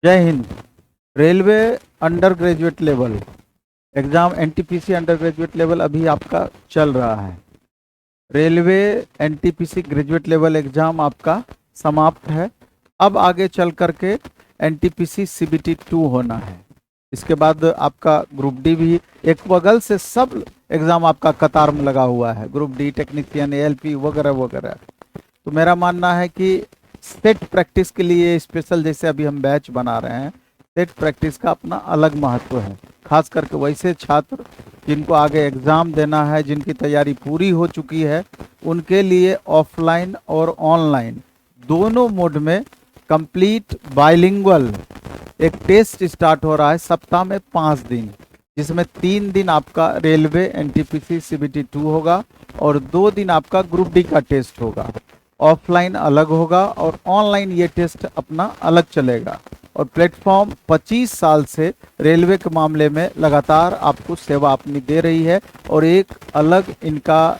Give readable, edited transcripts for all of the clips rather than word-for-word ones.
जय Hind. Railway under graduate level exam NTPC under graduate level अभी आपका चल रहा है। Railway NTPC graduate level exam आपका समाप्त है। अब आगे चल करके एनटीपीसी सीबीटी 2 होना है। इसके बाद आपका ग्रुप डी भी एक बगल से सब एग्ज़ाम आपका कतार में लगा हुआ है, ग्रुप डी, टेक्नीशियन, एएलपी वगैरह वगैरह। तो मेरा मानना है कि सेट प्रैक्टिस के लिए स्पेशल जैसे अभी हम बैच बना रहे हैं, सेट प्रैक्टिस का अपना अलग महत्व है। खास करके वैसे छात्र जिनको आगे एग्ज़ाम देना है, जिनकी तैयारी पूरी हो चुकी है, उनके लिए ऑफलाइन और ऑनलाइन दोनों मोड में कंप्लीट बाइलिंगुअल एक टेस्ट स्टार्ट हो रहा है सप्ताह में 5 दिन, जिसमें 3 दिन आपका रेलवे एनटीपीसी सीबीटी 2 होगा और 2 दिन आपका ग्रुप डी का टेस्ट होगा। ऑफलाइन अलग होगा और ऑनलाइन ये टेस्ट अपना अलग चलेगा। और प्लेटफॉर्म 25 साल से रेलवे के मामले में लगातार आपको सेवा अपनी दे रही है और एक अलग इनका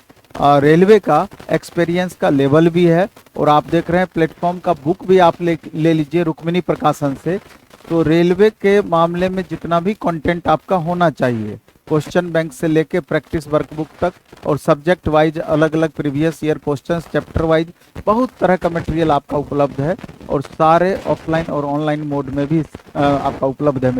रेलवे का एक्सपीरियंस का लेवल भी है। और आप देख रहे हैं प्लेटफॉर्म का बुक भी आप ले लीजिए रुक्मिणी प्रकाशन से। तो रेलवे के मामले में जितना भी कंटेंट आपका होना चाहिए, क्वेश्चन बैंक से लेके प्रैक्टिस वर्कबुक तक और सब्जेक्ट वाइज अलग अलग previous year questions, chapter wise बहुत तरह का मटेरियल आपका उपलब्ध है। और सारे ऑफलाइन और ऑनलाइन मोड में भी आपका उपलब्ध है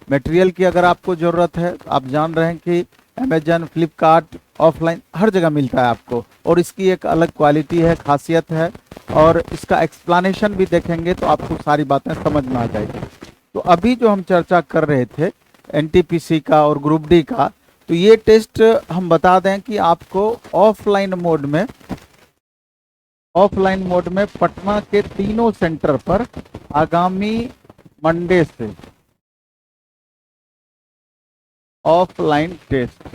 मटेरियल की अगर आपको ज़रूरत है। आप जान रहे हैं कि अमेजन, फ्लिपकार्ट ऑफलाइन हर जगह मिलता है आपको, और इसकी एक अलग क्वालिटी है, खासियत है। और इसका एक्सप्लेनेशन भी देखेंगे तो आपको सारी बातें समझ में आ जाएगी। तो अभी जो हम चर्चा कर रहे थे एनटीपीसी का और ग्रुप डी का, तो ये टेस्ट हम बता दें कि आपको ऑफलाइन मोड में पटना के तीनों सेंटर पर आगामी मंडे से ऑफलाइन टेस्ट।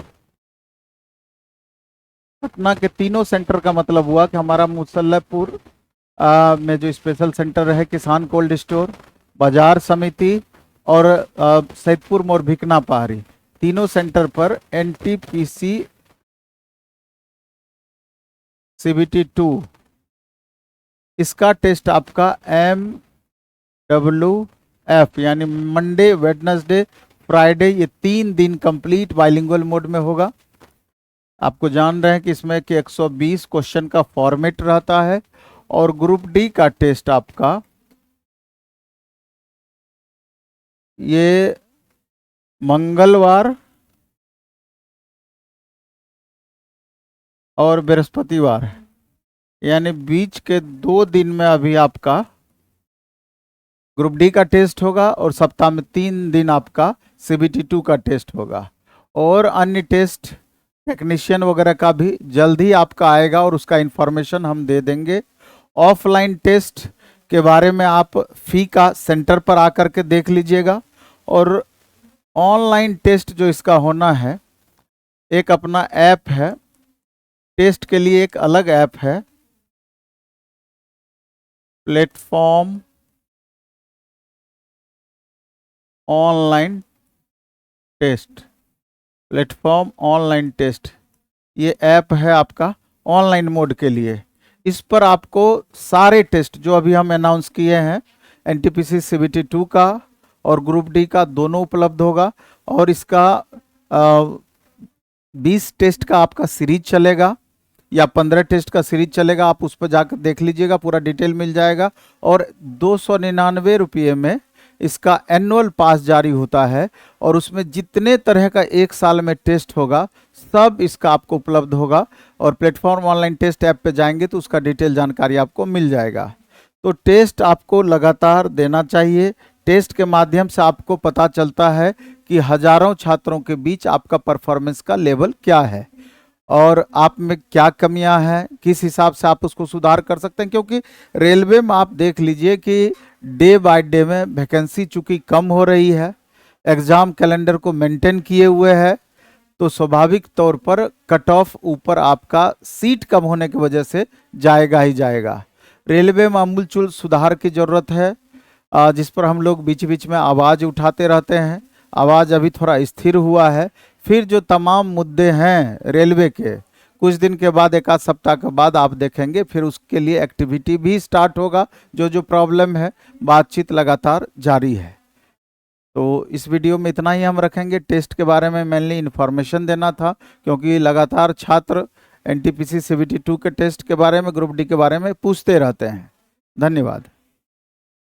पटना के तीनों सेंटर का मतलब हुआ कि हमारा मुसल्लपुर में जो स्पेशल सेंटर है, किसान कोल्ड स्टोर, बाजार समिति और सैदपुर मोड़ भिकना पहाड़ी, तीनों सेंटर पर एनटीपीसी सीबीटी 2 इसका टेस्ट आपका MWF यानी मंडे, वेडनेसडे, फ्राइडे, ये 3 दिन कंप्लीट बाइलिंगुअल मोड में होगा। आपको जान रहे हैं कि इसमें कि 120 क्वेश्चन का फॉर्मेट रहता है। और ग्रुप डी का टेस्ट आपका ये मंगलवार और बृहस्पतिवार यानी बीच के 2 दिन में अभी आपका ग्रुप डी का टेस्ट होगा और सप्ताह में 3 दिन आपका सीबीटी 2 का टेस्ट होगा। और अन्य टेस्ट टेक्नीशियन वगैरह का भी जल्द ही आपका आएगा और उसका इन्फॉर्मेशन हम दे देंगे। ऑफलाइन टेस्ट के बारे में आप फी का सेंटर पर आकर के देख लीजिएगा। और ऑनलाइन टेस्ट जो इसका होना है, एक अपना ऐप है, टेस्ट के लिए एक अलग ऐप है, platform online test. Platform online test ये ऐप है आपका ऑनलाइन मोड के लिए। इस पर आपको सारे टेस्ट जो अभी हम अनाउंस किए हैं, एनटीपीसी सीबीटी 2 का और ग्रुप डी का, दोनों उपलब्ध होगा। और इसका 20 टेस्ट का आपका सीरीज चलेगा या 15 टेस्ट का सीरीज चलेगा। आप उस पर जाकर देख लीजिएगा, पूरा डिटेल मिल जाएगा। और 299 रुपये में इसका एनुअल पास जारी होता है और उसमें जितने तरह का एक साल में टेस्ट होगा सब इसका आपको उपलब्ध होगा। और प्लेटफॉर्म ऑनलाइन टेस्ट ऐप पे जाएंगे तो उसका डिटेल जानकारी आपको मिल जाएगा। तो टेस्ट आपको लगातार देना चाहिए। टेस्ट के माध्यम से आपको पता चलता है कि हजारों छात्रों के बीच आपका परफॉर्मेंस का लेवल क्या है और आप में क्या कमियां हैं, किस हिसाब से आप उसको सुधार कर सकते हैं। क्योंकि रेलवे में आप देख लीजिए कि डे बाय डे में वैकेंसी चूँकि कम हो रही है, एग्ज़ाम कैलेंडर को मेंटेन किए हुए है, तो स्वाभाविक तौर पर कट ऑफ ऊपर आपका सीट कम होने की वजह से जाएगा ही जाएगा। रेलवे में आमूलचूल सुधार की ज़रूरत है, जिस पर हम लोग बीच बीच में आवाज़ उठाते रहते हैं। आवाज़ अभी थोड़ा स्थिर हुआ है। फिर जो तमाम मुद्दे हैं रेलवे के, कुछ दिन के बाद, एक आध सप्ताह के बाद आप देखेंगे, फिर उसके लिए एक्टिविटी भी स्टार्ट होगा। जो जो प्रॉब्लम है, बातचीत लगातार जारी है। तो इस वीडियो में इतना ही हम रखेंगे। टेस्ट के बारे में मेनली इन्फॉर्मेशन देना था, क्योंकि लगातार छात्र एनटीपीसी CBT 2 के टेस्ट के बारे में, ग्रुप डी के बारे में पूछते रहते हैं। धन्यवाद।